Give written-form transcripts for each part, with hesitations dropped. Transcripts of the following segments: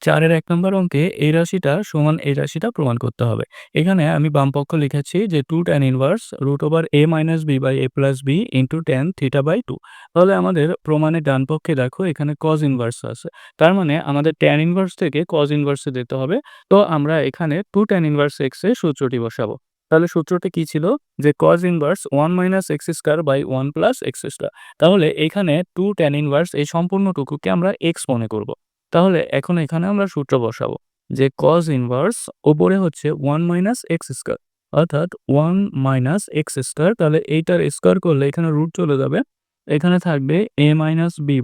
৪ এর ১ নম্বর অঙ্কে এই রাশিটা সমান এই রাশিটা প্রমাণ করতে হবে। এখানে আমি বাম পক্ষ লিখেছি যে 2 tan inverse √a-b/a+b into tan θ/2। তাহলে আমাদের প্রমাণের ডান পক্ষে দেখো এখানে cos ইনভার্স আছে। তার মানে আমাদের tan ইনভার্স থেকে cos ইনভার্স এ যেতে হবে। তো আমরা এখানে 2 tan ইনভার্স x এর সূত্রটি বসাবো। তাহলে সূত্রটি কি ছিল? যে cos ইনভার্স 1 - x²/1 + x²। তাহলে এখানে 2 tan ইনভার্স এই সম্পূর্ণটুকুকে আমরা x মনে করব। তাহলে এখন এখানে আমরা সূত্র বসাবো যে cos ইনভার্স উপরে হচ্ছে 1 - x², অর্থাৎ 1 - x²। তাহলে এইটার স্কয়ার করলে এখানে রুট চলে যাবে। এখানে থাকবে a-b/a+b,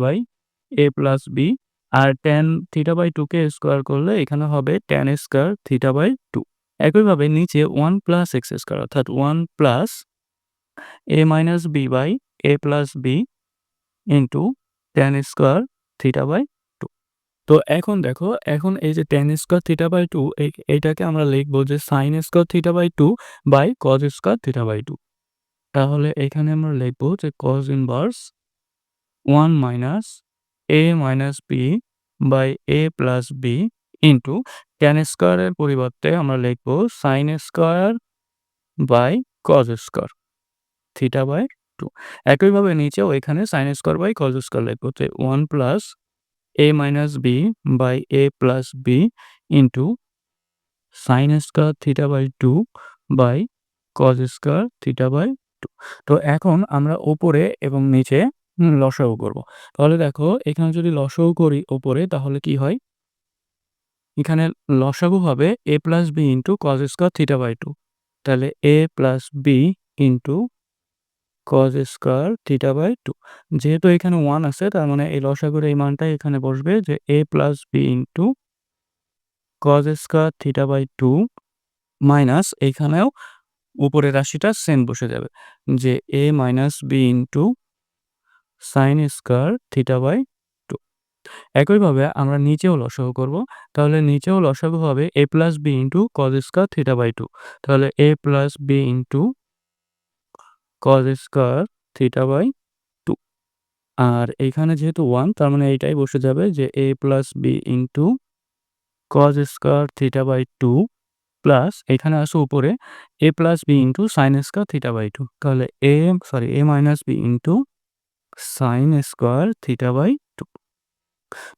আর tan θ/2 কে স্কয়ার করলে এখানে হবে tan স্কয়ার θ/2। একইভাবে নিচে 1 + x² অর্থাৎ 1 + a-b/a+b ইনটু tan স্কয়ার θ/2। তো এখন দেখো, এখন এই যে tan স্কয়ার θ/2 এইটাকে আমরা লিখব যে sin square θ/2 by cos square θ/2। তাহলে এখানে আমরা লিখব যে cos inverse 1 - a-b/a+b into tan স্কয়ারের পরিবর্তে আমরা লিখব sin square by cos square θ/2। একইভাবে নিচেও এখানে sin square by cos square লিখব যে 1 + a-b/a+b into sin square θ/2 by cos square θ/2। তো এখন আমরা উপরে এবং নিচে লসাগু করব। তাহলে দেখো এখানে যদি লসাগু করি উপরে তাহলে কি হয়? এখানে লসাগু হবে a + b into cos square θ/2। তাহলে a + b into cos square θ/2। যেহেতু এখানে 1 আছে তার মানে এই লসাগুর এই মানটাই এখানে বসবে যে a + b into cos square θ/2 minus এইখানেও উপরের রাশিটা সেম বসে যাবে যে a - b into sin square θ/2। একইভাবে আমরা নিচেও লসাগু করব। তাহলে নিচেও লসাগু হবে a + b into cos square θ/2। তাহলে a + b into cos square θ/2। আর এইখানে যেহেতু 1 তার মানে এইটাই বসে যাবে যে a + b into cos square θ/2 plus এখানে আসো উপরে a + b into sin square θ/2। তাহলে a - b into sin square θ/2।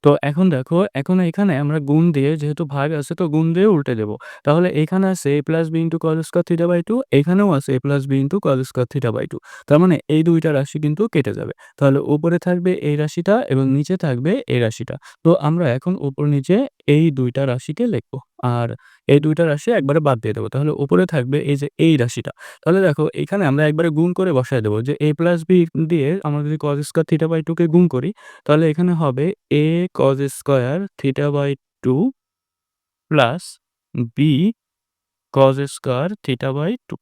তো এখন দেখো, এখন এখানে আমরা গুণ দিয়ে যেহেতু ভাগ আছে তো গুণ দিয়ে উল্টে দেব। তাহলে এখানে আছে a + b into cos square θ/2, এখানেও আছে a + b into cos square θ/2। তার মানে এই ২ টা রাশি কিন্তু কেটে যাবে। তাহলে উপরে থাকবে এই রাশিটা এবং নিচে থাকবে এই রাশিটা। তো আমরা এখন উপর নিচে এই ২ টা রাশিকে লিখব। আর এই ২ টা রাশি একবারে বাদ দিয়ে দেব। তাহলে উপরে থাকবে এই যে এই রাশিটা। তাহলে দেখো এখানে আমরা একবারে গুণ করে বসায় দেব যে a + b দিয়ে আমরা যদি cos স্কয়ার θ/2 কে গুণ করি তাহলে এখানে হবে a cos square θ/2 plus b cos square θ/2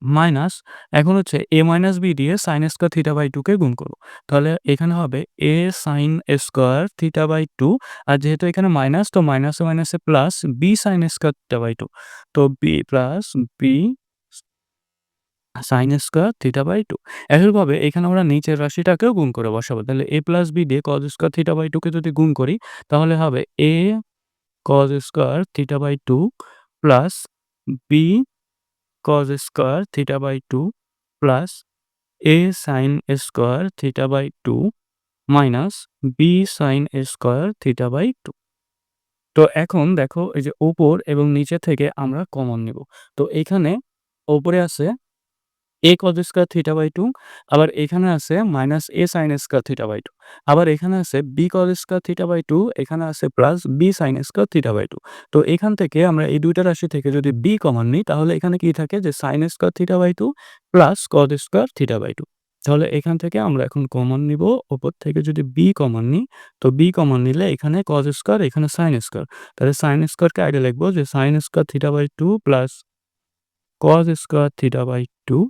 minus এখন হচ্ছে a - b দিয়ে sin স্কয়ার θ/2 কে গুণ করব। তাহলে এখানে হবে a sin স্কয়ার θ/2, আর যেহেতু এখানে মাইনাস তো মাইনাসে মাইনাসে প্লাস b sin স্কয়ার θ/2। তো b plus b sin square θ/2। একইভাবে এখানে আমরা নিচের রাশিটাকেও গুণ করে বসাবো। তাহলে a + b দিয়ে cos স্কয়ার θ/2 কে যদি গুণ করি তাহলে হবে a cos square θ/2 plus b cos square θ/2 plus a sin square θ/2 minus b sin square θ/2। তো এখন দেখো এই যে উপর এবং নিচে থেকে আমরা কমন নিব। তো এখানে উপরে আছে a cos স্কয়ার θ/2, আবার এখানে আছে মাইনাস a sin স্কয়ার θ/2, আবার এখানে আছে b cos স্কয়ার θ/2, এখানে আছে প্লাস b sin স্কয়ার θ/2। তো এখান থেকে আমরা এই ২ টা রাশি থেকে যদি b কমন নিই তাহলে এখানে কি থাকে যে sin square θ/2 plus cos square θ/2। তাহলে এখান থেকে আমরা এখন কমন নিব। উপর থেকে যদি b কমন নিই তো b কমন নিলে এখানে cos স্কয়ার এখানে sin স্কয়ার। তাহলে sin স্কয়ারকে আগে লিখব যে sin square θ/2 plus cos square θ/2।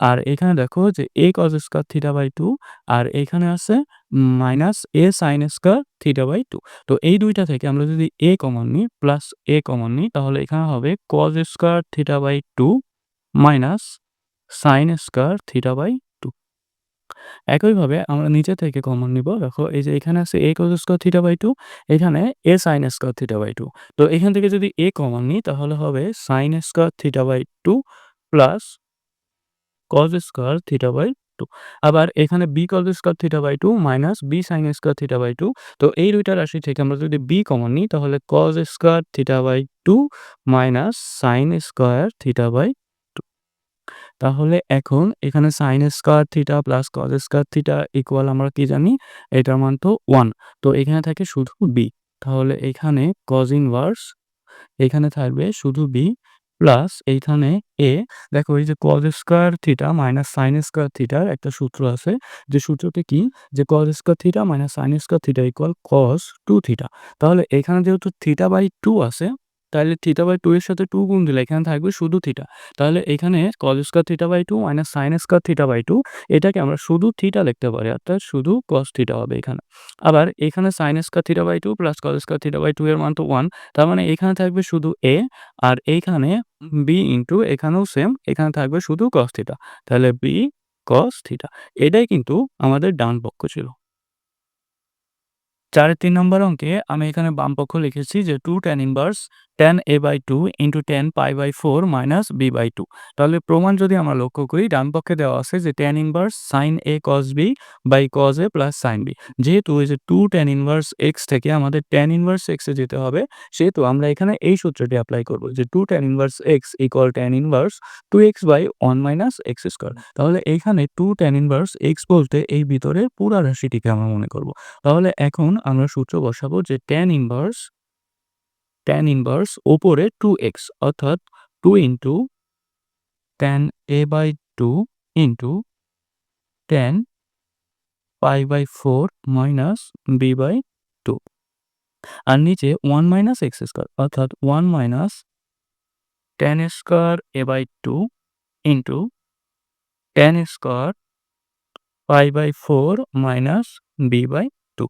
আর এখানে দেখো যে a cos স্কয়ার θ/2 আর এখানে আছে মাইনাস a sin স্কয়ার θ/2। তো এই ২ টা থেকে আমরা যদি a কমন নিই প্লাস a কমন নিই তাহলে এখানে হবে cos square θ/2 minus sin square θ/2। একইভাবে আমরা নিচে থেকে কমন নিব। দেখো এই যে এখানে আছে a cos square theta by 2, এখানে a sin square theta by 2। তো এখান থেকে যদি a কমন নিই তাহলে হবে sin square theta by 2 plus cos square theta by 2। আবার এখানে b cos square theta by 2 minus b sin square theta by 2। তো এই ২ টা রাশি থেকে আমরা যদি b কমন নিই তাহলে cos square theta by 2 minus sin square theta by 2। তাহলে এখন এখানে sin square theta plus cos square theta equal আমরা কি জানি? এটার মান তো 1। তো এখানে থাকে শুধু b। তাহলে এখানে cos ইনভার্স এখানে থাকবে শুধু b প্লাস এইখানে a। দেখো এই যে cos square theta minus sin square থিটার একটা সূত্র আছে। যে সূত্রটি কি? যে cos square theta minus sin square theta equal cos 2 theta. তাহলে এখানে যেহেতু থিটা বাই 2 আছে, তাহলে থিটা বাই 2 এর সাথে 2 গুণ দিলে এখানে থাকবে শুধু থিটা। তাহলে এখানে cos square theta by 2 minus sin square theta by 2 এটাকে আমরা শুধু থিটা লিখতে পারি। অর্থাৎ শুধু cos থিটা হবে এখানে। আবার এখানে sin square theta by 2 plus cos square theta by 2 এর মান তো 1। তার মানে এখানে থাকবে শুধু a, আর এইখানে b ইনটু এখানেও সেম, এখানে থাকবে শুধু cos থিটা। তাহলে b cos থিটা। এটাই কিন্তু আমাদের ডান পক্ষ ছিল। ৪ এর ৩ নম্বর অঙ্কে আমি এখানে বামপক্ষ লিখেছি যে 2 tan inverse tan a by 2 into tan pi by 4 minus b by 2। তাহলে প্রমাণ যদি আমরা লক্ষ্য করি, ডান পক্ষে দেওয়া আছে যে tan inverse sin a cos b by cos a plus sin b। যেহেতু এই যে 2 tan ইনভার্স x থেকে আমাদের tan ইনভার্স x এ যেতে হবে, সেহেতু আমরা এখানে এই সূত্রটি এপ্লাই করব যে 2 tan inverse x equal tan inverse 2x by 1 minus x square. তাহলে এইখানে 2 tan ইনভার্স x বলতে এই ভিতরের পুরা রাশিটিকে আমরা মনে করব। তাহলে এখন আমরা সূত্র বসাবো যে tan ইনভার্স উপরে 2x অর্থাৎ 2 into tan a by 2 into tan pi by 4 minus b by 2। আর নিচে 1 মাইনাস x স্কয়ার অর্থাৎ 1 minus tan square a by 2 into tan square pi by 4 minus b by 2।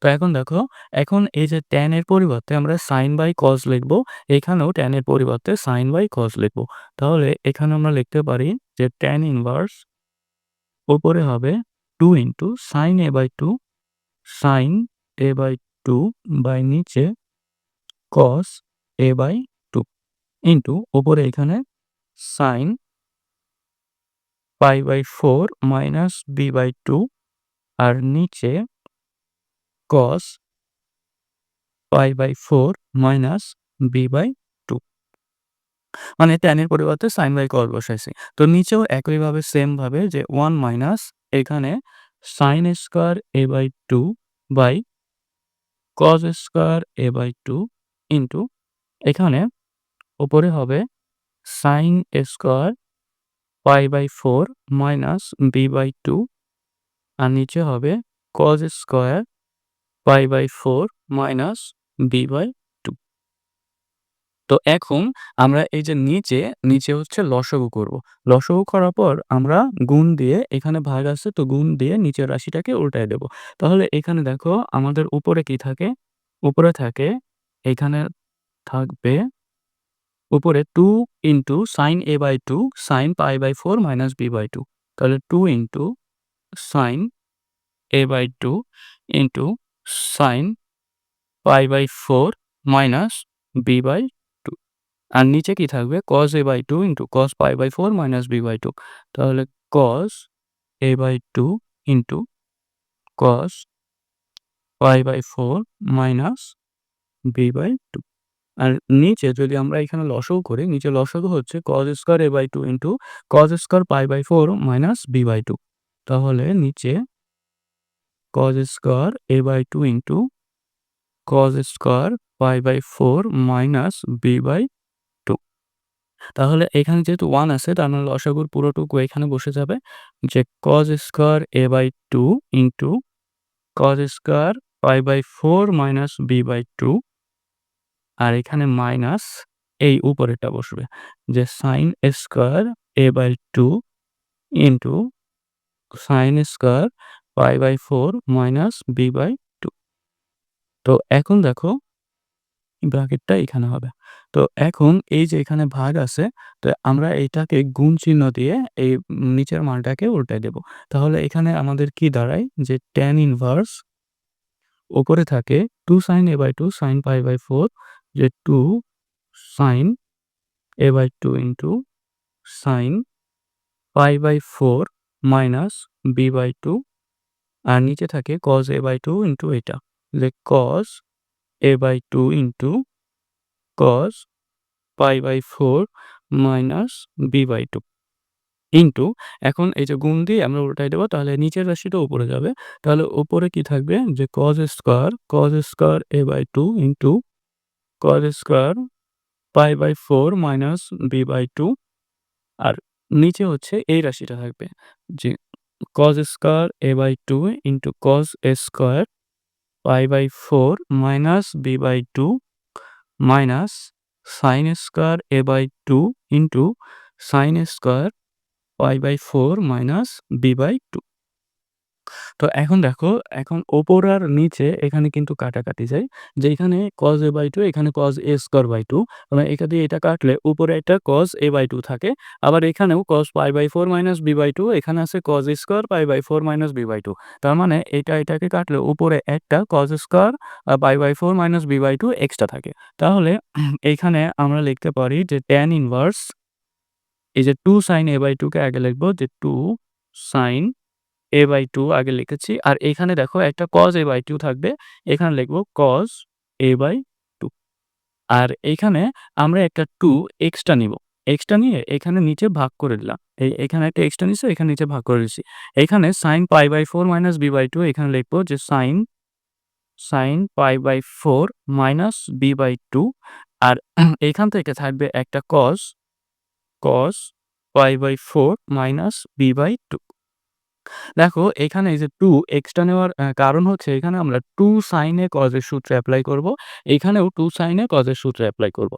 তো এখন দেখো, এখন এই যে tan এর পরিবর্তে আমরা sin বাই cos লিখব। এখানেও tan এর পরিবর্তে sin বাই cos লিখব। তাহলে এখানে আমরা লিখতে পারি যে tan ইনভার্স উপরে হবে 2 into sin a by 2 sin a by 2 by নিচে cos a বাই 2 ইনটু উপরে এখানে sin pi by 4 minus b by 2 আর নিচে cos pi by 4 minus b by 2। মানে tan এর পরিবর্তে sin বাই cos বসাইছি। তো নিচেও একইভাবে সেম ভাবে যে 1 মাইনাস এখানে sin square a by 2 by cos square a by 2 into এখানে উপরে হবে sin square pi by 4 minus b by 2 আর নিচে হবে cos square pi by 4 minus b by 2। তো এখন আমরা এই যে নিচে হচ্ছে লসাগু করব। লসাগু করার পর আমরা গুণ দিয়ে, এখানে ভাগ আছে তো গুণ দিয়ে নিচের রাশিটাকে উল্টায় দেব। তাহলে এখানে দেখো আমাদের উপরে কি থাকে? উপরে থাকে, এখানে থাকবে উপরে 2 into sin a by 2 sin pi by 4 minus b by 2। তাহলে 2 into sin a by 2 into sin pi by 4 minus b by 2। আর নিচে কি থাকবে? cos a by 2 into cos pi by 4 minus b by 2। তাহলে cos a by 2 into cos pi by 4 minus b by 2। আর নিচে যদি আমরা এখানে লসাগু করি, নিচে লসাগু হচ্ছে cos square a by 2 into cos square pi by 4 minus b by 2। তাহলে নিচে cos square a by 2 into cos square pi by 4 minus b by 2। তাহলে এখানে যেহেতু 1 আছে, তার মানে লসাগুর পুরোটুকু এখানে বসে যাবে যে cos square a by 2 into cos square pi by 4 minus b by 2 আর এখানে মাইনাস এই উপরেরটা বসবে যে sin square a by 2 into sin square pi by 4 minus b by 2। তো এখন দেখো ব্র্যাকেটটা এখানে হবে। তো এখন এই যে এখানে ভাগ আছে, তো আমরা এটাকে গুণ চিহ্ন দিয়ে এই নিচের মানটাকে উল্টায় দেব। তাহলে এখানে আমাদের কি দাঁড়ায় যে tan ইনভার্স উপরে থাকে 2 sin a/2 sin π/4 যে 2 sin a/2 into sin π/4 minus b/2 আর নিচে থাকে cos a/2 ইনটু এটা। যে cos a/2 into cos π/4 minus b/2 into এখন এই যে গুণ দিয়ে আমরা উল্টায় দেব, তাহলে নিচের রাশিটা উপরে যাবে। তাহলে উপরে কি থাকবে যে cos square a/2 into cos square π/4 minus b/2 আর নিচে হচ্ছে এই রাশিটা থাকবে যে cos square a/2 into cos square π/4 minus b/2 minus sin square a/2 into sin square π/4 minus b/2। তো এখন দেখো, এখন ওপর আর নিচে এখানে কিন্তু কাটাকাটি যায়। যে এখানে cos a/2 এখানে cos a স্কয়ার বাই 2 মানে এটা দিয়ে এটা কাটলে উপরে একটা cos a/2 থাকে। আবার এখানেও cos π/4 মাইনাস b/2 এখানে আছে cos স্কয়ার π/4 মাইনাস b/2 তার মানে এটাকে কাটলে উপরে একটা cos square π/4 minus b/2 extra থাকে। তাহলে এইখানে আমরা লিখতে পারি যে tan ইনভার্স এই যে 2 sin a/2 কে আগে লিখব যে 2 sin a/2 আগে লিখেছি। আর এখানে দেখো একটা cos a/2 থাকবে। এখানে লিখব cos a/2 আর এখানে আমরা একটা 2 এক্সট্রা নিব। এক্সট্রা নিয়ে এখানে নিচে ভাগ করে দিলাম। এখানে একটা এক্সট্রা নিছি, এখানে নিচে ভাগ করে দিছি। এখানে sin π/4 মাইনাস b/2 এখানে লিখব যে sin π/4 মাইনাস b/2 আর এখান থেকে থাকবে একটা cos π/4 মাইনাস b/2। দেখো এখানে এই যে 2 এক্সট্রা নেওয়ার কারণ হচ্ছে এখানে আমরা 2 sin এ cos এর সূত্র এপ্লাই করব। এখানেও 2 sin এ cos এর সূত্র এপ্লাই করব।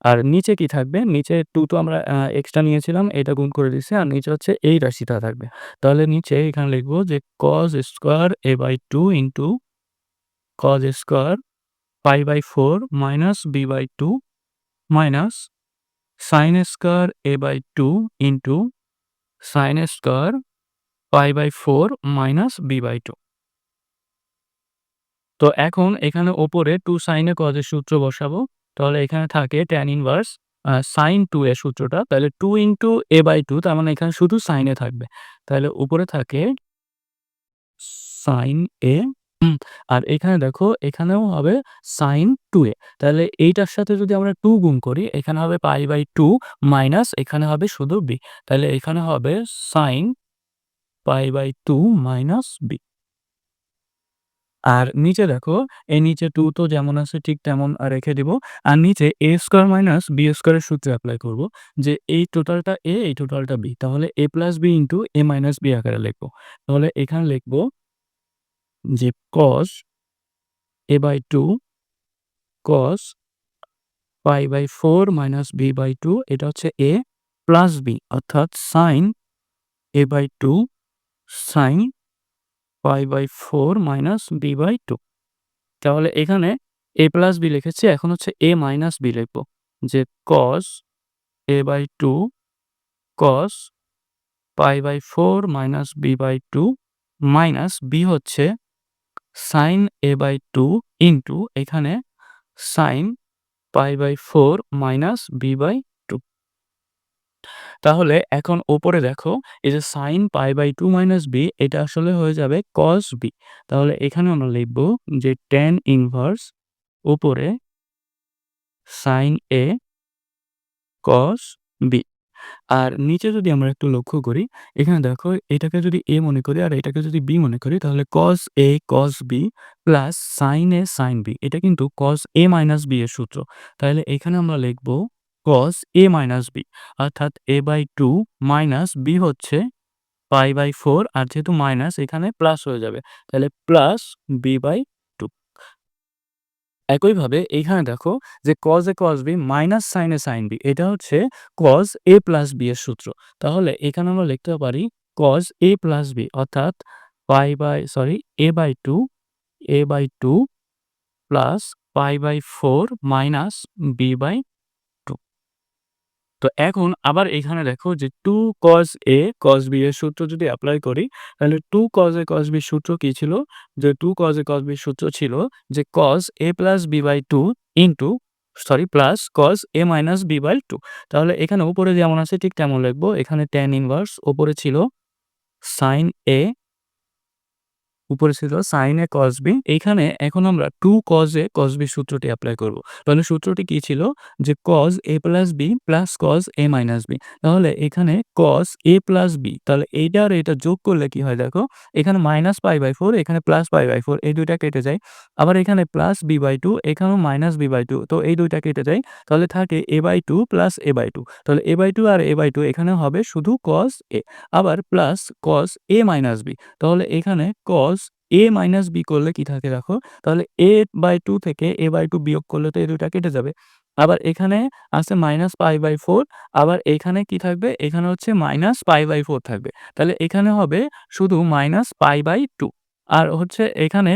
আর নিচে কি থাকবে? নিচে 2 তো আমরা এক্সট্রা নিয়েছিলাম, এটা গুণ করে দিছি। আর নিচে হচ্ছে এই রাশিটা থাকবে। তাহলে নিচে এখানে লিখব যে cos square a/2 into cos square π/4 minus b/2 minus sin square a/2 into sin square π/4 minus b/2। তো এখন এখানে ওপরে 2 sin এ cos এর সূত্র বসাবো। তাহলে এখানে থাকে tan ইনভার্স sin 2 এর সূত্রটা। তাহলে 2 a/2 তার মানে এখানে শুধু sin এ থাকবে। তাহলে উপরে থাকে sin a আর এখানে দেখো এখানেও হবে sin 2a। তাহলে এইটার সাথে যদি আমরা 2 গুণ করি এখানে হবে π/2 মাইনাস এখানে হবে শুধু b। তাহলে এখানে হবে sin π/2 মাইনাস b। আর নিচে দেখো, এই নিচে 2 তো যেমন আছে ঠিক তেমন রেখে দিব। আর নিচে a স্কয়ার মাইনাস b স্কয়ারের সূত্র এপ্লাই করব। যে এই টোটালটা a, এই টোটালটা b। তাহলে a plus b into a minus b আকারে লিখব। তাহলে এখানে লিখব যে cos a/2 cos π/4 minus b/2 এটা হচ্ছে a প্লাস b অর্থাৎ sin a/2 sin π/4 minus b/2। তাহলে এখানে a প্লাস b লিখেছি, এখন হচ্ছে a মাইনাস b লিখব। যে cos a/2 cos π/4 minus b/2 minus b হচ্ছে sin a/2 ইনটু এখানে sin π/4 মাইনাস b/2। তাহলে এখন ওপরে দেখো এই যে sin π/2 মাইনাস b এটা আসলে হয়ে যাবে cos b। তাহলে এখানে আমরা লিখব যে tan ইনভার্স উপরে sin a cos b আর নিচে যদি আমরা একটু লক্ষ্য করি, এখানে দেখো এটাকে যদি a মনে করি আর এটাকে যদি b মনে করি তাহলে cos a cos b plus sin a sin b এটা কিন্তু cos a মাইনাস b এর সূত্র। তাহলে এখানে আমরা লিখব cos a মাইনাস b অর্থাৎ a/2 মাইনাস b হচ্ছে π/4 আর যেহেতু মাইনাস এখানে প্লাস হয়ে যাবে। তাহলে প্লাস b/2। একইভাবে এইখানে দেখো যে cos a cos b minus sin a sin b এটা হচ্ছে cos a প্লাস b এর সূত্র। তাহলে এখানে আমরা লিখতে পারি cos a প্লাস b অর্থাৎ a/2 প্লাস π/4 মাইনাস b/2 তো এখন আবার এখানে দেখো যে 2 cos A cos B এর সূত্র যদি এপ্লাই করি, তাহলে 2 cos A cos B এর সূত্র কি ছিল? যে 2 cos A cos B এর সূত্র ছিল যে cos A plus B by 2 into plus cos A minus B by 2। তাহলে এখানে উপরে যেমন আছে ঠিক তেমন লিখবো। এখানে tan ইনভার্স, উপরে ছিল sin A, উপরে ছিল sin A cos B। এইখানে এখন আমরা 2 cos A cos B সূত্রটি এপ্লাই করব। তাহলে সূত্রটি কি ছিল? যে cos A plus B plus cos A minus B। তাহলে এখানে cos A plus B, তাহলে এইটা আর এটা যোগ করলে কি হয় দেখো, এখানে -π/4, এখানে +π/4, এই ২ টা কেটে যায়। আবার এখানে +b/2, এখানেও -b/2, তো এই ২ টা কেটে যায়। তাহলে থাকে a/2 plus a/2। তাহলে a/2 আর a/2 এখানে হবে শুধু cos A। আবার plus cos A minus B। তাহলে এখানে cos A minus B করলে কি থাকে দেখো, তাহলে a/2 থেকে a/2 বিয়োগ করলে তো এই ২ টা কেটে যাবে। আবার এখানে আছে -π/4, আবার এখানে কি থাকবে? এখানে হচ্ছে -π/4 থাকবে। তাহলে এখানে হবে শুধু -π/2। আর হচ্ছে এখানে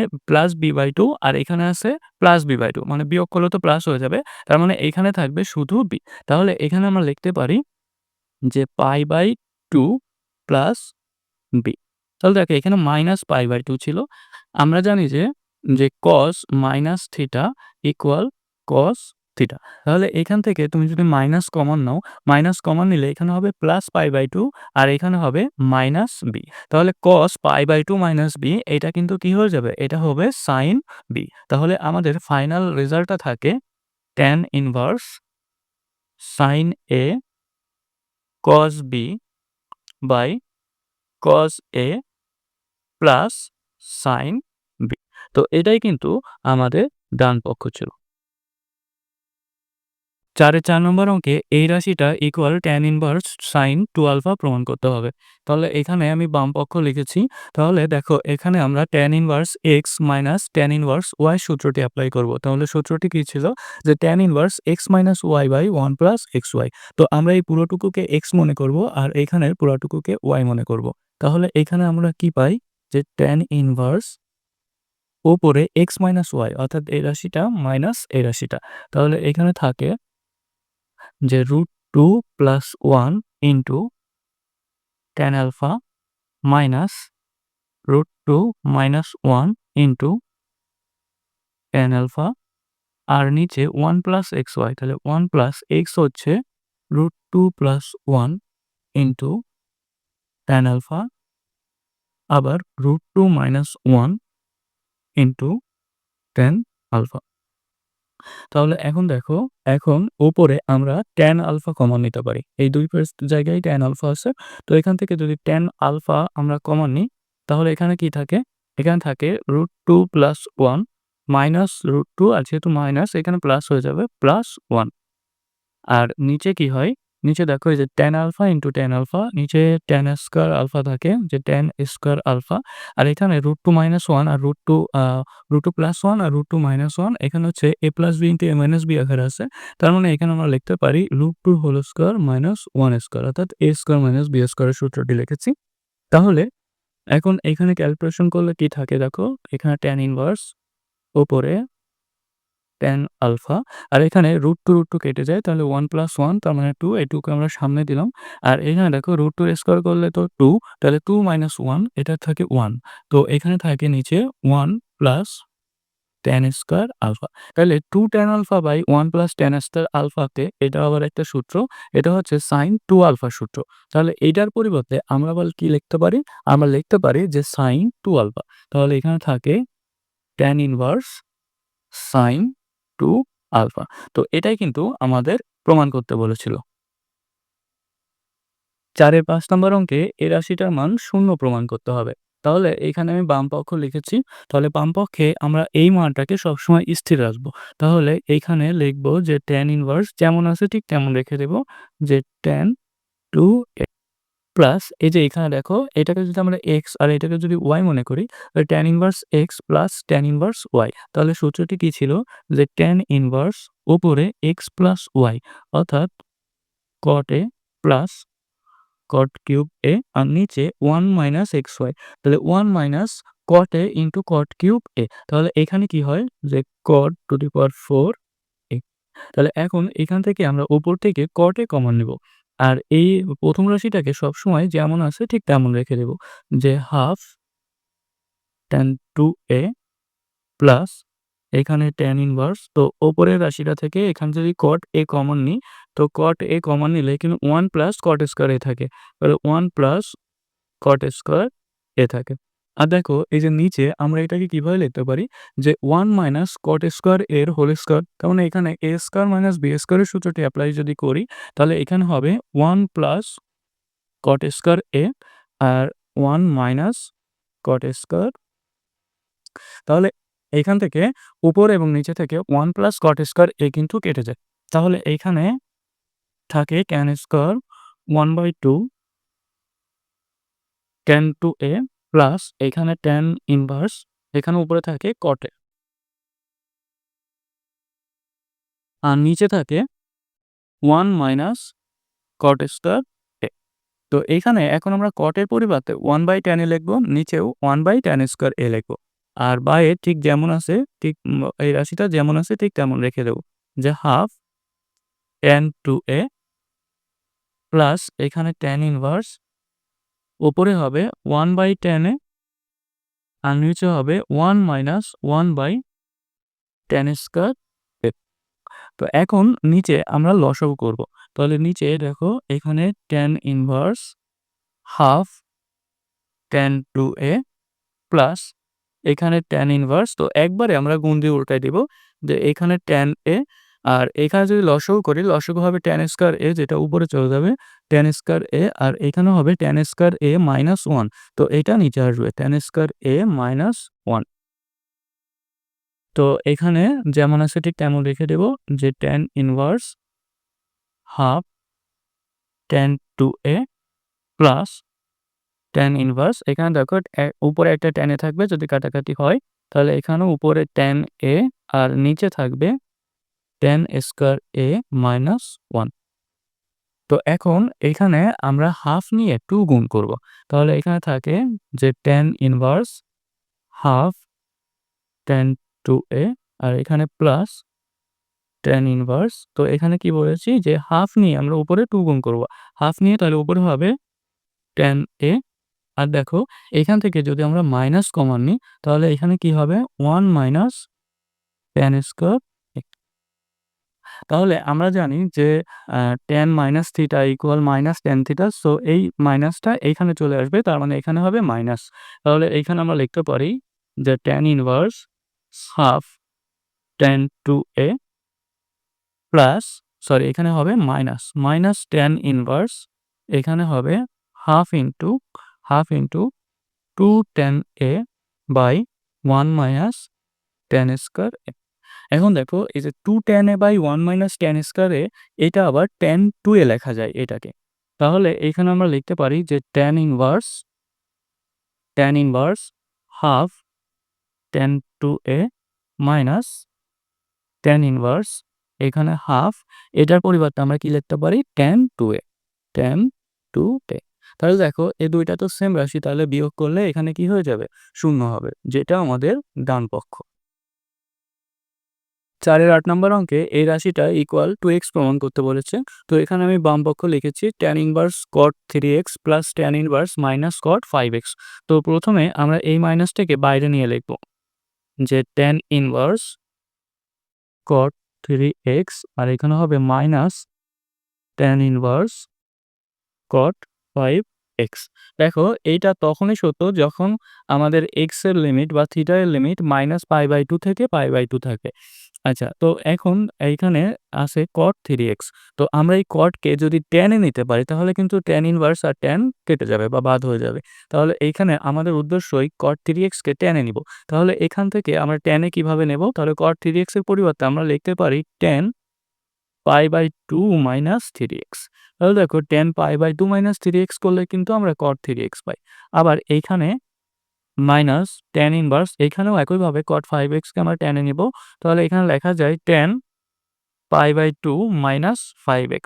+b/2, আর এখানে আছে +b/2, মানে বিয়োগ করলে তো প্লাস হয়ে যাবে। তার মানে এখানে থাকবে শুধু b। তাহলে এখানে আমরা লিখতে পারি যে π/2 প্লাস b। তাহলে দেখো এখানে -π/2 ছিল। আমরা জানি যে cos minus theta equal cos theta. তাহলে এখান থেকে তুমি যদি মাইনাস কমন নাও, মাইনাস কমন নিলে এখানে হবে +π/2 আর এখানে হবে -b। তাহলে cos π/2 - b, এটা কিন্তু কি হয়ে যাবে? এটা হবে sin b। তাহলে আমাদের ফাইনাল রেজাল্টটা থাকে tan inverse sin A cos B by cos A plus sin B। তো এটাই কিন্তু আমাদের ডান পক্ষ ছিল। ৪ এর ৪ নম্বর অঙ্কে এই রাশিটা ইকুয়াল tan ইনভার্স sin 2α প্রমাণ করতে হবে। তাহলে এখানে আমি বাম পক্ষ লিখেছি। তাহলে দেখো এখানে আমরা tan inverse x minus tan inverse y সূত্রটি এপ্লাই করব। তাহলে সূত্রটি কি ছিল? যে tan inverse x minus y by 1 plus xy। তো আমরা এই পুরোটুকুকে x মনে করব আর এখানের পুরাটুকুকে y মনে করব। তাহলে এখানে আমরা কি পাই? যে tan ইনভার্স উপরে x মাইনাস y, অর্থাৎ এই রাশিটা মাইনাস এই রাশিটা। তাহলে এখানে থাকে যে √2 plus 1 into tan alpha minus √2 minus 1 into tan alpha, আর নিচে 1 প্লাস xy। তাহলে 1 প্লাস x হচ্ছে √2 প্লাস 1 ইনটু tan আলফা, আবার √2 মাইনাস 1 ইনটু tan আলফা। তাহলে এখন দেখো, এখন উপরে আমরা tan আলফা কমন নিতে পারি। এই ২ জায়গায় tan আলফা আছে। তো এখান থেকে যদি tan আলফা আমরা কমন নিই, তাহলে এখানে কি থাকে? এখানে থাকে √2 প্লাস 1 মাইনাস √2, আর যেহেতু মাইনাস এখানে প্লাস হয়ে যাবে প্লাস 1। আর নিচে কি হয়? নিচে দেখো এই যে tan alpha into tan alpha, নিচে tan স্কয়ার আলফা থাকে, যে tan স্কয়ার আলফা। আর এখানে √2 মাইনাস 1 আর √2 প্লাস 1 আর √2 মাইনাস 1, এখানে হচ্ছে a plus b into a minus b আকারে আছে। তার মানে এখানে আমরা লিখতে পারি √2 হোল স্কয়ার মাইনাস 1 স্কয়ার, অর্থাৎ a স্কয়ার মাইনাস b স্কয়ারের সূত্রটি লিখেছি। তাহলে এখন এখানে ক্যালকুলেশন করলে কি থাকে দেখো, এখানে tan ইনভার্স উপরে tan আলফা, আর এখানে √2 কেটে যায়, তাহলে 1 প্লাস 1 তার মানে 2, এই 2 কে আমরা সামনে দিলাম। আর এখানে দেখো √2 স্কয়ার করলে তো 2, তাহলে 2 মাইনাস 1 এটা থাকে 1। তো এখানে থাকে নিচে 1 প্লাস tan স্কয়ার আলফা। তাহলে 2 tan alpha by 1 plus tan square আলফাতে এটা আবার একটা সূত্র। এটা হচ্ছে sin 2 আলফা সূত্র। তাহলে এইটার পরিবর্তে আমরা আবার কি লিখতে পারি? আমরা লিখতে পারি যে sin 2 আলফা। তাহলে এখানে থাকে tan ইনভার্স sin 2 আলফা। তো এটাই কিন্তু আমাদের প্রমাণ করতে বলেছিল। ৪ এর ৫ নম্বর অঙ্কে এই রাশিটার মান ০ প্রমাণ করতে হবে। তাহলে এখানে আমি বাম পক্ষ লিখেছি। তাহলে বাম পক্ষে আমরা এই মানটাকে সবসময় স্থির রাখবো। তাহলে এইখানে লিখব যে tan ইনভার্স যেমন আছে ঠিক তেমন রেখে দেব, যে tan 2x প্লাস এই যে এখানে দেখো, এটাকে যদি আমরা x আর এটাকে যদি y মনে করি, তাহলে tan inverse x plus tan inverse y। তাহলে সূত্রটি কি ছিল? যে tan ইনভার্স উপরে x প্লাস y, অর্থাৎ cot a plus cot cube a, আর নিচে 1 মাইনাস xy। তাহলে 1 minus cot a into cot cube a। তাহলে এখানে কি হয়? যে cot to the power 4 a। তাহলে এখন এখান থেকে আমরা উপর থেকে cot a কমন নিব। আর এই প্রথম রাশিটাকে সবসময় যেমন আছে ঠিক তেমন রেখে দেব। যে হাফ tan 2a প্লাস এখানে tan ইনভার্স। তো উপরের রাশিটা থেকে এখানে যদি cot a কমন নিই, তো cot a কমন নিলে কিন্তু 1 প্লাস cot স্কয়ার a থাকে। তাহলে 1 প্লাস cot স্কয়ার a থাকে। আর দেখো এই যে নিচে আমরা এটাকে কিভাবে লিখতে পারি যে 1 মাইনাস cot স্কয়ার এর হোল স্কয়ার। তার মানে এখানে a square minus b square এর সূত্রটি এপ্লাই যদি করি, তাহলে এখানে হবে 1 প্লাস cot স্কয়ার a আর 1 মাইনাস cot স্কয়ার। তাহলে এইখান থেকে উপর এবং নিচে থেকে 1 প্লাস cot স্কয়ার a কিন্তু কেটে যায়। তাহলে এইখানে থাকে tan square 1/2 tan 2a plus এখানে tan ইনভার্স, এখানে উপরে থাকে cot a আর নিচে থাকে 1 মাইনাস cot স্কয়ার a। তো এইখানে এখন আমরা cot এর পরিবর্তে 1/tan a লিখব, নিচেও 1/tan স্কয়ার a লিখব। আর বাইরে ঠিক যেমন আছে ঠিক এই রাশিটা যেমন আছে ঠিক তেমন রেখে দেব। যে হাফ tan 2a প্লাস এখানে tan ইনভার্স, উপরে হবে 1/tan a আর নিচে হবে 1 মাইনাস 1/tan স্কয়ার a। তো এখন নিচে আমরা লসাগু করব। তাহলে নিচে দেখো এখানে tan inverse half tan 2a plus এখানে tan ইনভার্স, তো একবারে আমরা গুণ দিয়ে উল্টায় দিব যে এখানে tan a আর এখানে যদি লসাগু করি, লসাগু হবে tan স্কয়ার a যেটা উপরে চলে যাবে tan স্কয়ার a আর এখানে হবে tan স্কয়ার a মাইনাস 1। তো এটা নিচে আসবে tan স্কয়ার a মাইনাস 1। তো এখানে যেমন আছে ঠিক তেমন রেখে দেব যে tan inverse half tan 2a plus tan inverse, এখানে দেখো উপরে একটা tan a থাকবে যদি কাটাকাটি হয়, তাহলে এখানেও উপরে tan a আর নিচে থাকবে tan স্কয়ার a মাইনাস 1। তো এখন এখানে আমরা হাফ নিয়ে 2 গুণ করব। তাহলে এখানে থাকে যে tan inverse half tan 2a আর এখানে প্লাস tan ইনভার্স। তো এখানে কি বলেছি যে হাফ নিয়ে আমরা উপরে 2 গুণ করব। হাফ নিয়ে তাহলে উপরে হবে tan a আর দেখো এখান থেকে যদি আমরা মাইনাস কমন নিই, তাহলে এখানে কি হবে 1 মাইনাস tan স্কয়ার a। তাহলে আমরা জানি যে tan minus theta equal minus tan theta. So এই মাইনাসটা এইখানে চলে আসবে। তার মানে এখানে হবে মাইনাস। তাহলে এইখানে আমরা লিখতে পারি যে tan inverse half tan 2a plus এখানে হবে মাইনাস tan ইনভার্স, এখানে হবে half into 2 tan a by 1 minus tan square a। এখন দেখো এই যে 2 tan a by 1 minus tan square a, এটা আবার tan 2a লেখা যায় এটাকে। তাহলে এখানে আমরা লিখতে পারি যে tan inverse half tan 2a minus tan inverse এখানে হাফ, এটার পরিবর্তে আমরা কি লিখতে পারি tan 2a। তাহলে দেখো এই দুইটা তো সেম রাশি, তাহলে বিয়োগ করলে এখানে কি হয়ে যাবে? শূন্য হবে, যেটা আমাদের ডান পক্ষ। ৪ এর ৮ নম্বর অঙ্কে এই রাশিটা ইকুয়াল টু x প্রমাণ করতে বলেছে। তো এখানে আমি বাম পক্ষ লিখেছি tan inverse cot 3x plus tan inverse minus cot 5x। তো প্রথমে আমরা এই মাইনাসটাকে বাইরে নিয়ে লিখব যে tan ইনভার্স cot 3x আর এখানে হবে minus tan inverse cot 5x। দেখো এইটা তখনই সত্য যখন আমাদের x এর লিমিট বা থিটা এর লিমিট -π/2 থেকে π/2 থাকে। আচ্ছা, তো এখন এইখানে আছে cot 3x। তো আমরা এই cot কে যদি tan এ নিতে পারি, তাহলে কিন্তু tan ইনভার্স আর tan কেটে যাবে বা বাদ হয়ে যাবে। তাহলে এইখানে আমাদের উদ্দেশ্যই cot 3x কে tan এ নিব। তাহলে এখান থেকে আমরা tan এ কিভাবে নেব? তাহলে cot 3x এর পরিবর্তে আমরা লিখতে পারি tan π/2 মাইনাস 3x। তাহলে দেখো tan π/2 মাইনাস 3x করলে কিন্তু আমরা cot 3x পাই। আবার এইখানে মাইনাস tan ইনভার্স, এখানেও একইভাবে cot 5x কে আমরা tan এ নিব। তাহলে এখানে লেখা যায় tan π/2 মাইনাস 5x।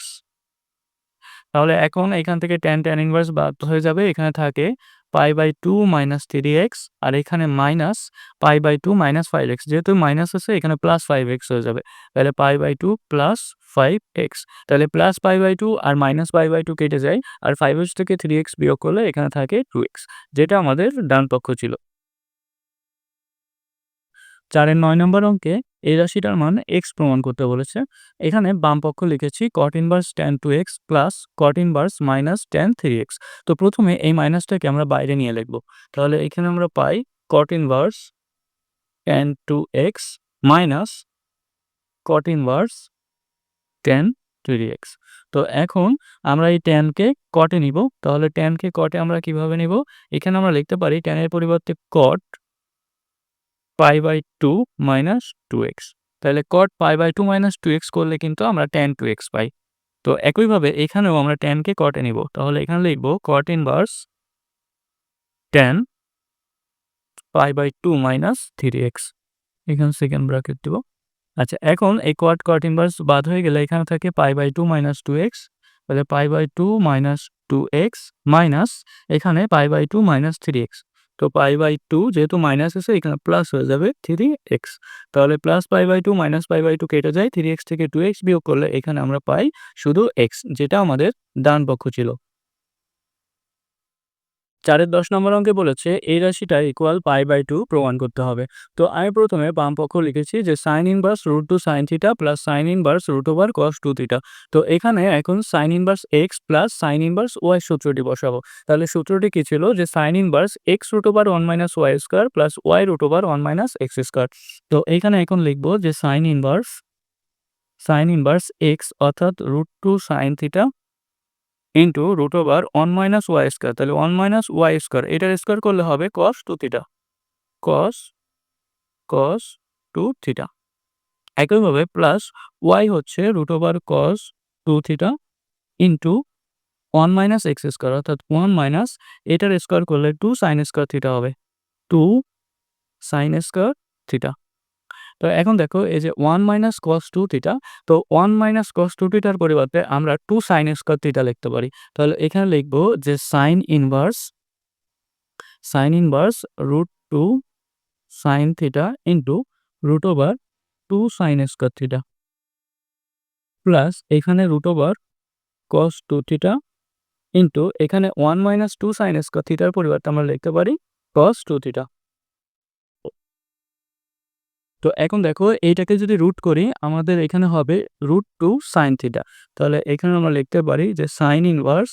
তাহলে এখন এখান থেকে tan ইনভার্স বাদ হয়ে যাবে। এখানে থাকে π/2 মাইনাস 3x আর এখানে মাইনাস π/2 মাইনাস 5x, যেহেতু মাইনাস আছে এখানে প্লাস 5x হয়ে যাবে। তাহলে π/2 প্লাস 5x, তাহলে প্লাস π/2 আর মাইনাস π/2 কেটে যায়, আর 5x থেকে 3x বিয়োগ করলে এখানে থাকে 2x, যেটা আমাদের ডান পক্ষ ছিল। 4 এর 9 নম্বর অঙ্কে এই রাশিটার মান x প্রমাণ করতে বলেছে। এখানে বাম পক্ষ লিখেছি cot inverse tan 2x plus cot inverse minus tan 3x। তো প্রথমে এই মাইনাসটাকে আমরা বাইরে নিয়ে লিখব। তাহলে এখানে আমরা পাই cot inverse tan 2x minus cot inverse tan 3x। তো এখন আমরা এই tan কে cot এ নিব। তাহলে tan কে cot এ আমরা কিভাবে নিব? এখানে আমরা লিখতে পারি tan এর পরিবর্তে cot π/2 মাইনাস 2x। তাহলে cot π/2 মাইনাস 2x করলে কিন্তু আমরা tan 2x পাই। তো একইভাবে এখানেও আমরা tan কে cot এ নিব। তাহলে এখানে লিখব cot inverse tan π/2 minus 3x। এখানে সেকেন্ড ব্র্যাকেট দিব। আচ্ছা, এখন এই cot ইনভার্স বাদ হয়ে গেলে এখানে থাকে π/2 মাইনাস 2x। তাহলে π/2 মাইনাস 2x মাইনাস এখানে π/2 মাইনাস 3x। তো π/2 যেহেতু মাইনাস আছে এখানে প্লাস হয়ে যাবে 3x। তাহলে প্লাস π/2 মাইনাস π/2 কেটে যায়, 3x থেকে 2x বিয়োগ করলে এখানে আমরা পাই শুধু x, যেটা আমাদের ডান পক্ষ ছিল। 4 এর 10 নম্বর অঙ্কে বলেছে এই রাশিটা ইকুয়াল π/2 প্রমাণ করতে হবে। তো আমি প্রথমে বাম পক্ষ লিখেছি যে sin inverse √2 sin θ plus sin inverse √ওভার cos 2θ। তো এখানে এখন sin inverse x plus sin inverse y সূত্রটি বসাবো। তাহলে সূত্রটি কি ছিল? যে sin inverse x √1 minus y square plus y √1 minus x square. তো এখানে এখন লিখব যে sin ইনভার্স x অর্থাৎ √2 sin θ into √1 minus y square. তাহলে 1 মাইনাস y স্কয়ার, এটার স্কয়ার করলে হবে cos 2θ, cos 2θ। একইভাবে প্লাস y হচ্ছে √cos 2θ into 1 minus x square, অর্থাৎ 1 মাইনাস এটার স্কয়ার করলে 2 sin স্কয়ার θ হবে, 2 sin স্কয়ার θ। তো এখন দেখো এই যে 1 মাইনাস cos 2θ, তো 1 মাইনাস cos 2θ র পরিবর্তে আমরা 2 sin স্কয়ার θ লিখতে পারি। তাহলে এখানে লিখব যে sin inverse √2 sin θ into √2 sin square θ plus এখানে √cos 2θ ইন্টু এখানে 1 মাইনাস 2 sin স্কয়ার θ র পরিবর্তে আমরা লিখতে পারি cos 2θ। তো এখন দেখো এইটাকে যদি রুট করি আমাদের এখানে হবে √2 sin θ। তাহলে এখানে আমরা লিখতে পারি যে sin ইনভার্স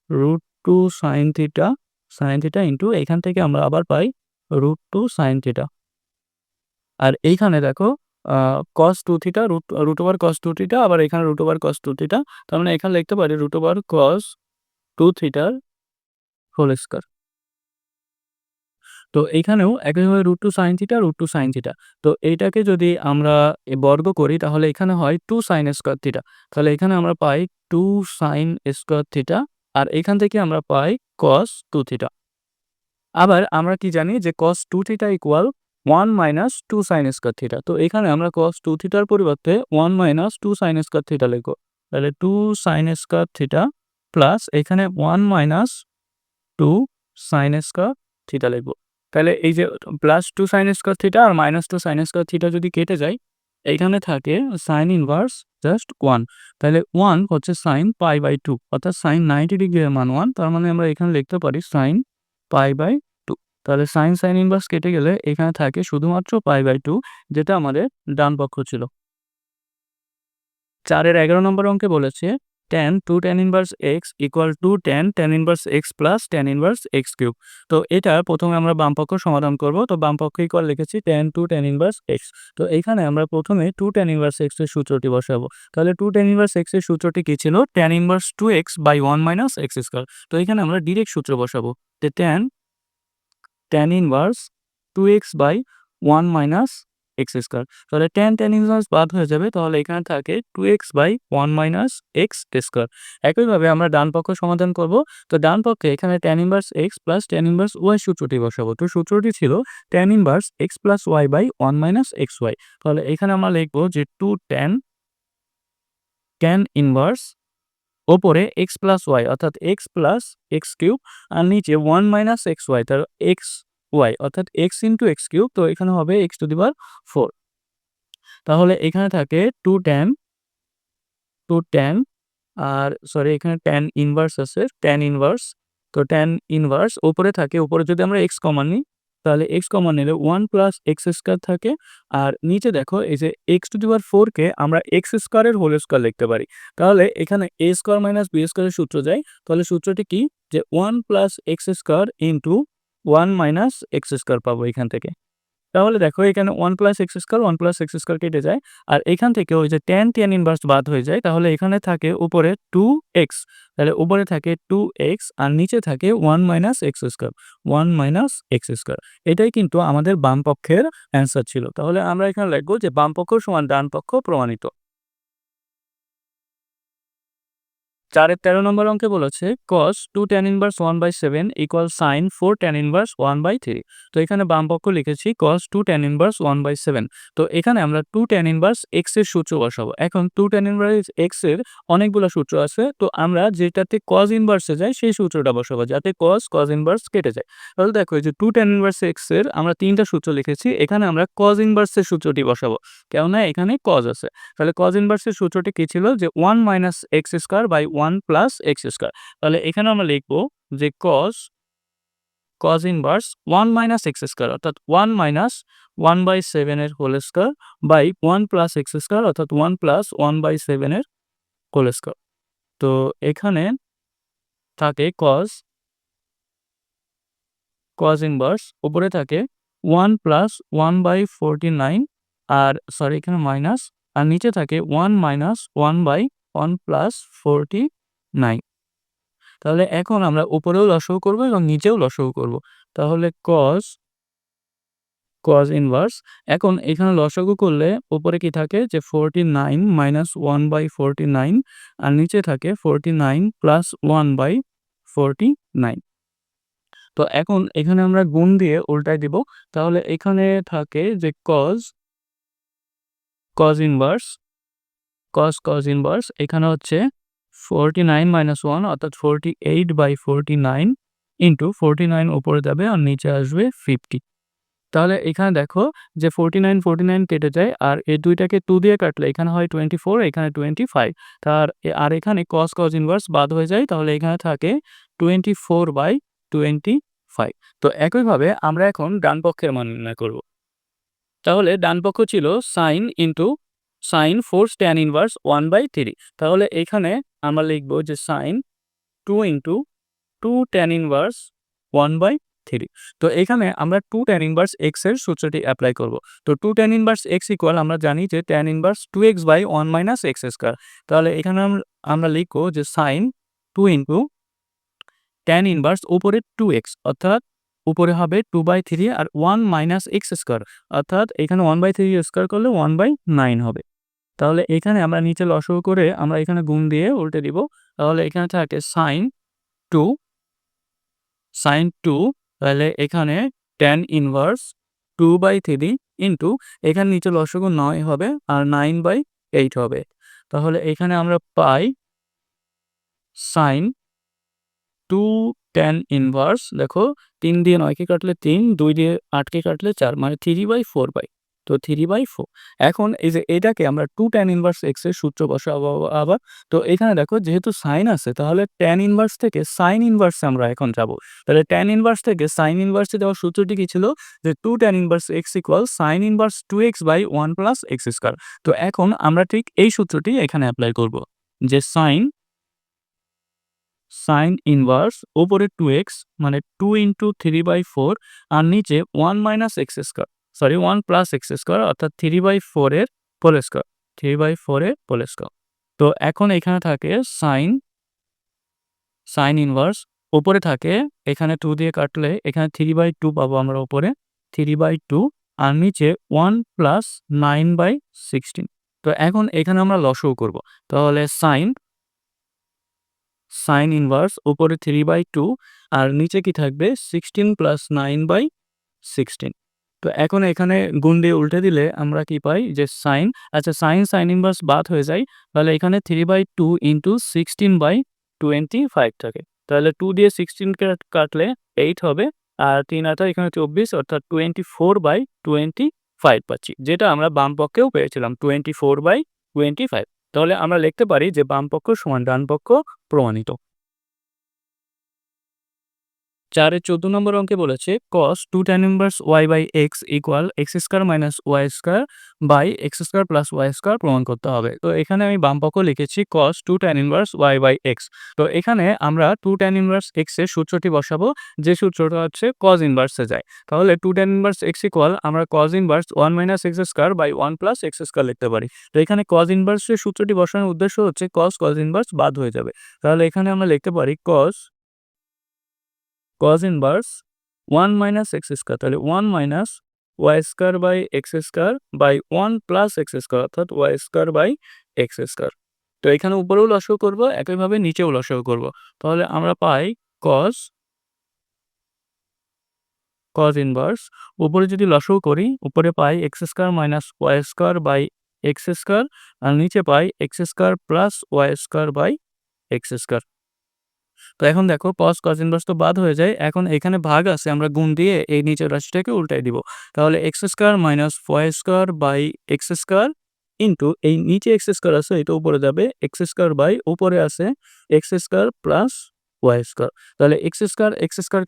√2 sin θ ইন্টু এখান থেকে আমরা আবার পাই √2 sin θ। আর এইখানে দেখো cos 2θ √ওভার cos 2θ, আবার এখানে √ওভার cos 2θ। তার মানে এখানে লিখতে পারি √ওভার cos 2θ হোল স্কয়ার। তো এইখানেও একইভাবে √2 sin θ। তো এইটাকে যদি আমরা বর্গ করি তাহলে এখানে হয় 2 sin স্কয়ার θ। তাহলে এখানে আমরা পাই 2 sin স্কয়ার θ, আর এখান থেকে আমরা পাই cos 2θ। আবার আমরা কি জানি যে cos 2θ equal 1 minus 2 sin square θ। তো এখানে আমরা cos 2θ র পরিবর্তে 1 মাইনাস 2 sin স্কয়ার θ লিখব। তাহলে 2 sin স্কয়ার θ প্লাস এখানে 1 মাইনাস 2 sin স্কয়ার θ লিখব। তাহলে এই যে প্লাস 2 sin স্কয়ার θ আর মাইনাস 2 sin স্কয়ার θ যদি কেটে যায়, এইখানে থাকে sin ইনভার্স জাস্ট 1। তাহলে 1 হচ্ছে sin π/2, অর্থাৎ sin 90 ডিগ্রি এর মান 1। তার মানে আমরা এখানে লিখতে পারি sin π/2। তাহলে sin ইনভার্স কেটে গেলে এখানে থাকে শুধুমাত্র π/2, যেটা আমাদের ডান পক্ষ ছিল। 4 এর 11 নম্বর অঙ্কে বলেছে tan 2 tan inverse x equal to tan inverse x plus tan inverse x cube. তো এটা প্রথমে আমরা বাম পক্ষ সমাধান করব। তো বাম পক্ষ ইকুয়াল লিখেছি tan 2 tan ইনভার্স x। তো এখানে আমরা প্রথমে 2 tan ইনভার্স x এর সূত্রটি বসাবো। তাহলে 2 tan ইনভার্স x এর সূত্রটি কি ছিল? tan inverse 2x by 1 minus x square. তো এখানে আমরা ডাইরেক্ট সূত্র বসাবো যে tan inverse 2x by 1 minus x square. তাহলে tan ইনভার্স বাদ হয়ে যাবে, তাহলে এখানে থাকে 2x by 1 minus x square. একইভাবে আমরা ডান পক্ষ সমাধান করব। তো ডান পক্ষে এখানে tan inverse x plus tan inverse y সূত্রটি বসাবো। তো সূত্রটি ছিল tan inverse x plus y by 1 minus xy। তাহলে এখানে আমরা লিখব যে 2 tan ইনভার্স ওপরে x প্লাস ওয়াই অর্থাৎ x প্লাস এক্স কিউব আর নিচে 1 মাইনাস এক্স ওয়াই তার এক্স ওয়াই অর্থাৎ x ইন্টু এক্স কিউব, তো এখানে হবে x টু দি পাওয়ার 4। তাহলে এখানে থাকে 2 tan আর সরি এখানে tan ইনভার্স আছে, tan ইনভার্স। তো tan ইনভার্স উপরে থাকে, উপরে যদি আমরা x কমন নিই তাহলে x কমন নিলে 1 প্লাস এক্স স্কোয়ার থাকে। আর নিচে দেখো এই যে x টু দি পাওয়ার 4 কে আমরা x স্কোয়ারের হোল স্কোয়ার লিখতে পারি। তাহলে এখানে a স্কোয়ার মাইনাস b স্কোয়ারের সূত্র যায়। তাহলে সূত্রটি কি, যে 1 plus x square into 1 minus x square পাবো এখান থেকে। তাহলে দেখো এখানে 1 plus x square 1 plus x square কেটে যায়। আর এখান থেকে ওই যে tan ইনভার্স বাদ হয়ে যায়। তাহলে এখানে থাকে উপরে 2x, তাহলে উপরে থাকে 2x আর নিচে থাকে 1 minus x square 1 minus x square. এটাই কিন্তু আমাদের বাম পক্ষের অ্যান্সার ছিল। তাহলে আমরা এখানে লিখবো যে বাম পক্ষ সমান ডান পক্ষ প্রমাণিত। 4 13 নম্বর অঙ্কে বলেছে cos 2 tan inverse 1/7 equal sin 4 tan inverse 1/3। তো এখানে বাম পক্ষ লিখেছি cos 2 tan ইনভার্স 1/7। তো এখানে আমরা 2 tan ইনভার্স x এর সূত্র বসাবো। এখন 2 tan ইনভার্স x এর অনেকগুলো সূত্র আছে, তো আমরা যেটাতে cos ইনভার্সে যাই সেই সূত্রটা বসাবো যাতে cos ইনভার্স কেটে যায়। তাহলে দেখো এই যে 2 tan ইনভার্স x এর আমরা 3টা সূত্র লিখেছি, এখানে আমরা cos ইনভার্সের সূত্রটি বসাবো, কেননা এখানে cos আছে। তাহলে cos ইনভার্সের সূত্রটি কি ছিল, যে 1 minus x square by 1 plus x square. তাহলে এখানে আমরা লিখবো যে cos inverse 1 minus x square অর্থাৎ 1 মাইনাস 1/7 এর whole square by 1 plus x square অর্থাৎ 1 প্লাস 1/7 এর হোল স্কোয়ার। তো এখানে থাকে cos ইনভার্স উপরে থাকে 1 প্লাস 1/49 আর সরি এখানে মাইনাস, আর নিচে থাকে 1 মাইনাস 1/1 প্লাস 49। তাহলে এখন আমরা উপরেও লসাগু করব এবং নিচেও লসাগু করব। তাহলে cos ইনভার্স, এখন এখানে লসাগু করলে উপরে কি থাকে, যে 49 মাইনাস 1/49 আর নিচে থাকে 49 প্লাস 1/49। তো এখন এখানে আমরা গুণ দিয়ে উল্টায় দিব। তাহলে এখানে থাকে যে cos ইনভার্স cos ইনভার্স এখানে হচ্ছে 49 মাইনাস 1 অর্থাৎ 48/49 ইন্টু 49 উপরে যাবে আর নিচে আসবে 50। তাহলে এখানে দেখো যে 49 কেটে যায় আর এই দুইটাকে 2 দিয়ে কাটলে এখানে হয় 24, এখানে 25। আর এখানে cos ইনভার্স বাদ হয়ে যায়, তাহলে এখানে থাকে 24/25। তো একইভাবে আমরা এখন ডান পক্ষের মান নির্ণয় করব। তাহলে ডান পক্ষ ছিল sin 4 tan ইনভার্স 1/3। তাহলে এখানে আমরা লিখব যে sin 2 ইন্টু 2 tan ইনভার্স 1/3। তো এখানে আমরা 2 tan ইনভার্স x এর সূত্রটি অ্যাপ্লাই করব। তো 2 tan ইনভার্স x ইকুয়াল আমরা জানি যে tan inverse 2x by 1 minus x square. তাহলে এখানে আমরা লিখব যে sin 2 ইন্টু tan ইনভার্স উপরে 2x অর্থাৎ উপরে হবে 2/3 আর 1 মাইনাস এক্স স্কোয়ার অর্থাৎ এখানে 1/3 স্কোয়ার করলে 1/9 হবে। তাহলে এখানে আমরা নিচে লসাগু করে আমরা এখানে গুণ দিয়ে উল্টে দিব। তাহলে এখানে থাকে sin 2 তাহলে এখানে tan ইনভার্স 2/3 ইন্টু এখানে নিচে লসাগু 9 হবে আর 9/8 হবে। তাহলে এখানে আমরা পাই sin 2 tan ইনভার্স, দেখো 3 দিয়ে 9 কে কাটলে 3, 2 দিয়ে 8 কে কাটলে 4 মানে 3/4 পাই। তো 3/4। এখন এই যে এটাকে আমরা 2 tan ইনভার্স x এর সূত্র বসাবো আবার। তো এখানে দেখো যেহেতু sin আছে তাহলে tan ইনভার্স থেকে sin ইনভার্স আমরা এখন যাব। তাহলে tan ইনভার্স থেকে sin ইনভার্সে যাওয়ার সূত্রটি কি ছিল, যে 2 tan inverse x equal sin inverse 2x by 1 plus x square. তো এখন আমরা ঠিক এই সূত্রটি এখানে অ্যাপ্লাই করব, যে sin ইনভার্স উপরে 2x মানে 2 ইন্টু 3/4 আর নিচে 1 minus x square 1 plus x square অর্থাৎ 3/4 এর হোল স্কোয়ার 3/4 এর হোল স্কোয়ার। তো এখন এখানে থাকে sin ইনভার্স উপরে থাকে এখানে 2 দিয়ে কাটলে এখানে 3/2 পাবো আমরা উপরে 3/2 আর নিচে 1 প্লাস 9/16। তো এখন এখানে আমরা লসাগু করব। তাহলে sin ইনভার্স উপরে 3/2 আর নিচে কি থাকবে 16 প্লাস 9/16। তো এখন এখানে গুণ দিয়ে উল্টে দিলে আমরা কি পাই যে সাইন, আচ্ছা সাইন ইনভার্স বাদ হয়ে যায়। তাহলে এখানে 3/2 ইনটু 16/25 থাকে। তাহলে 2 দিয়ে 16 কাটলে 8 হবে। আর 3 8 এখানে 24 অর্থাৎ 24/25 পাচ্ছি। যেটা আমরা বাম পক্ষেও পেয়েছিলাম 24/25। তাহলে আমরা লিখতে পারি যে বাম পক্ষ সমান ডান পক্ষ প্রমাণিত। 4 এর 14 নম্বর অঙ্কে বলেছে cos 2 tan inverse y/x equal x² minus y² plus y² প্রমাণ করতে হবে। তো এখানে আমি বাম পক্ষ লিখেছি cos 2 tan ইনভার্স y/x। তো এখানে আমরা 2 tan ইনভার্স x এর সূত্রটি বসাবো, যে সূত্রটা হচ্ছে cos ইনভার্স এ যায়। তাহলে 2 tan ইনভার্স x ইকুয়াল আমরা cos inverse 1 minus x² by 1 plus x² লিখতে পারি। তো এখানে cos ইনভার্স এর সূত্রটি বসানোর উদ্দেশ্য হচ্ছে cos ইনভার্স বাদ হয়ে যাবে। তাহলে এখানে আমরা লিখতে পারি cos ইনভার্স 1 মাইনাস x² তাহলে 1 minus y² by x² by 1 plus x² অর্থাৎ y² বাই x²। তো এখানে উপরেও লসাগু করব, একইভাবে নিচেও লসাগু করব। তাহলে আমরা পাই cos ইনভার্স, উপরে যদি লসাগু করি উপরে পাই x² minus y² by x² আর নিচে পাই x² plus y² by x²। তো এখন দেখো cos ইনভার্স তো বাদ হয়ে যায়। এখন এখানে ভাগ আছে, আমরা গুণ দিয়ে এই নিচের রাশিটাকে উল্টাই দিব। তাহলে x² minus y² by x² into এই নিচে x² আছে এটা উপরে যাবে x² বাই উপরে আছে x² প্লাস y²। তাহলে x²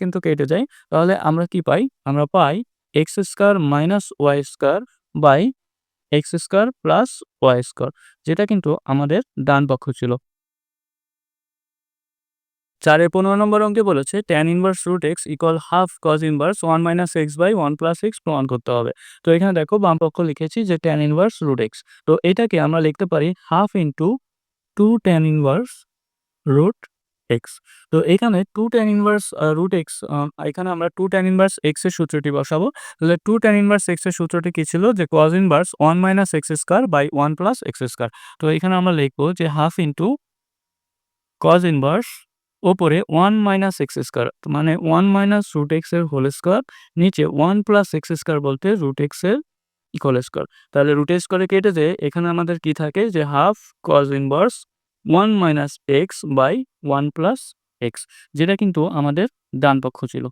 কিন্তু কেটে যায়। তাহলে আমরা কি পাই? আমরা পাই x² minus y² by x² plus y², যেটা কিন্তু আমাদের ডান পক্ষ ছিল। 4 এর 15 নম্বর অঙ্কে বলেছে tan inverse root x equal half cos inverse 1 minus x by 1 plus x প্রমাণ করতে হবে। তো এখানে দেখো বাম পক্ষ লিখেছি যে tan ইনভার্স রুট x। তো এটাকে আমরা লিখতে পারি half into 2 tan inverse root x। তো এখানে 2 tan ইনভার্স রুট x, এখানে আমরা 2 tan ইনভার্স x এর সূত্রটি বসাবো। তাহলে 2 tan ইনভার্স x এর সূত্রটি কি ছিল? যে cos inverse 1 minus x² by 1 plus x²। তো এখানে আমরা লিখব যে হাফ ইনটু cos ইনভার্স ওপরে 1 মাইনাস x² মানে 1 মাইনাস রুট x এর হোল স্কয়ার, নিচে 1 প্লাস x² বলতে রুট x এর হোল স্কয়ার। তাহলে রুট x করে কেটে যেয়ে এখানে আমাদের কি থাকে যে half cos inverse 1 minus x by 1 plus x, যেটা কিন্তু আমাদের ডান পক্ষ ছিল।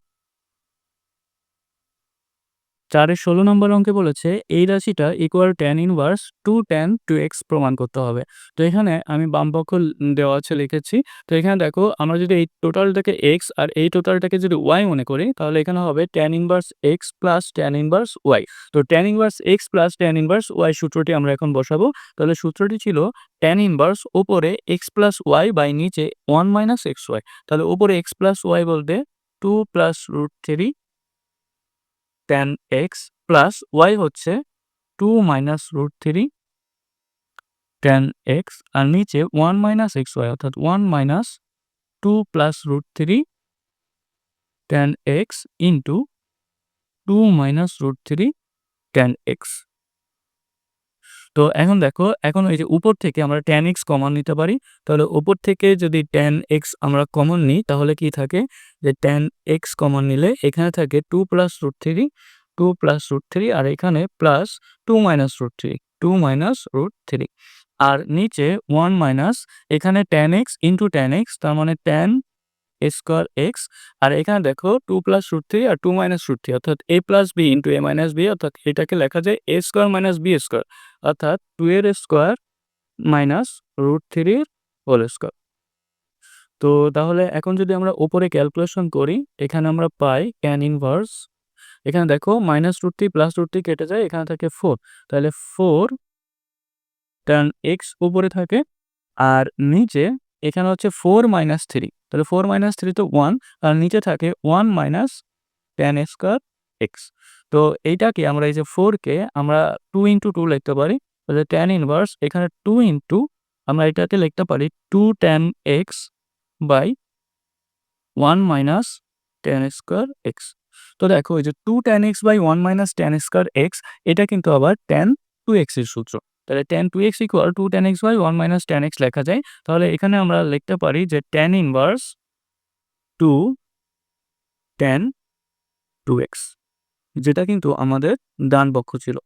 4 এর 16 নম্বর অঙ্কে বলেছে এই রাশিটা equal tan inverse 2 tan 2x প্রমাণ করতে হবে। তো এখানে আমি বাম পক্ষ দেওয়া আছে লিখেছি। তো এখানে দেখো আমরা যদি এই টোটালটাকে x আর এই টোটালটাকে যদি y মনে করি তাহলে এখানে হবে tan inverse x plus tan inverse y। তো tan inverse x plus tan inverse y সূত্রটি আমরা এখন বসাবো। তাহলে সূত্রটি ছিল tan ইনভার্স উপরে x প্লাস y বাই নিচে 1 মাইনাস xy। তাহলে উপরে x প্লাস y বলতে 2 plus √3 tan x plus y হচ্ছে 2 মাইনাস √3 tan x আর নিচে 1 মাইনাস xy অর্থাৎ 1 minus 2 plus √3 tan x into 2 minus √3 tan x। তো এখন দেখো, এখন এই যে উপর থেকে আমরা tan x কমন নিতে পারি। তাহলে উপর থেকে যদি tan x আমরা কমন নিই তাহলে কি থাকে যে tan x কমন নিলে এখানে থাকে 2 প্লাস √3 2 প্লাস √3 আর এখানে প্লাস 2 মাইনাস √3 2 মাইনাস √3 আর নিচে 1 মাইনাস এখানে tan x into tan x তার মানে tan স্কয়ার x আর এখানে দেখো 2 প্লাস √3 আর 2 মাইনাস √3 অর্থাৎ a plus b into a minus b অর্থাৎ এটাকে লেখা যায় a square minus b square অর্থাৎ 2 এর স্কয়ার মাইনাস √3 এর হোল স্কয়ার। তো তাহলে এখন যদি আমরা উপরে ক্যালকুলেশন করি এখানে আমরা পাই tan ইনভার্স, এখানে দেখো মাইনাস √3 প্লাস √3 কেটে যায়, এখানে থাকে 4। তাহলে 4 tan x উপরে থাকে আর নিচে এখানে হচ্ছে 4 মাইনাস 3। তাহলে 4 মাইনাস 3 তো 1 আর নিচে থাকে 1 মাইনাস tan স্কয়ার x। তো এইটাকে আমরা এই যে 4 কে আমরা 2 ইনটু 2 লিখতে পারি। তাহলে tan ইনভার্স এখানে 2 ইনটু আমরা এটাকে লিখতে পারি 2 tan x by 1 minus tan square x। তো দেখো এই যে 2 tan x by 1 minus tan square x এটা কিন্তু আবার tan 2x এর সূত্র। তাহলে tan 2x equal 2 tan x by 1 minus tan x লেখা যায়। তাহলে এখানে আমরা লিখতে পারি যে tan ইনভার্স 2 tan 2x। যেটা কিন্তু আমাদের ডান পক্ষ ছিল।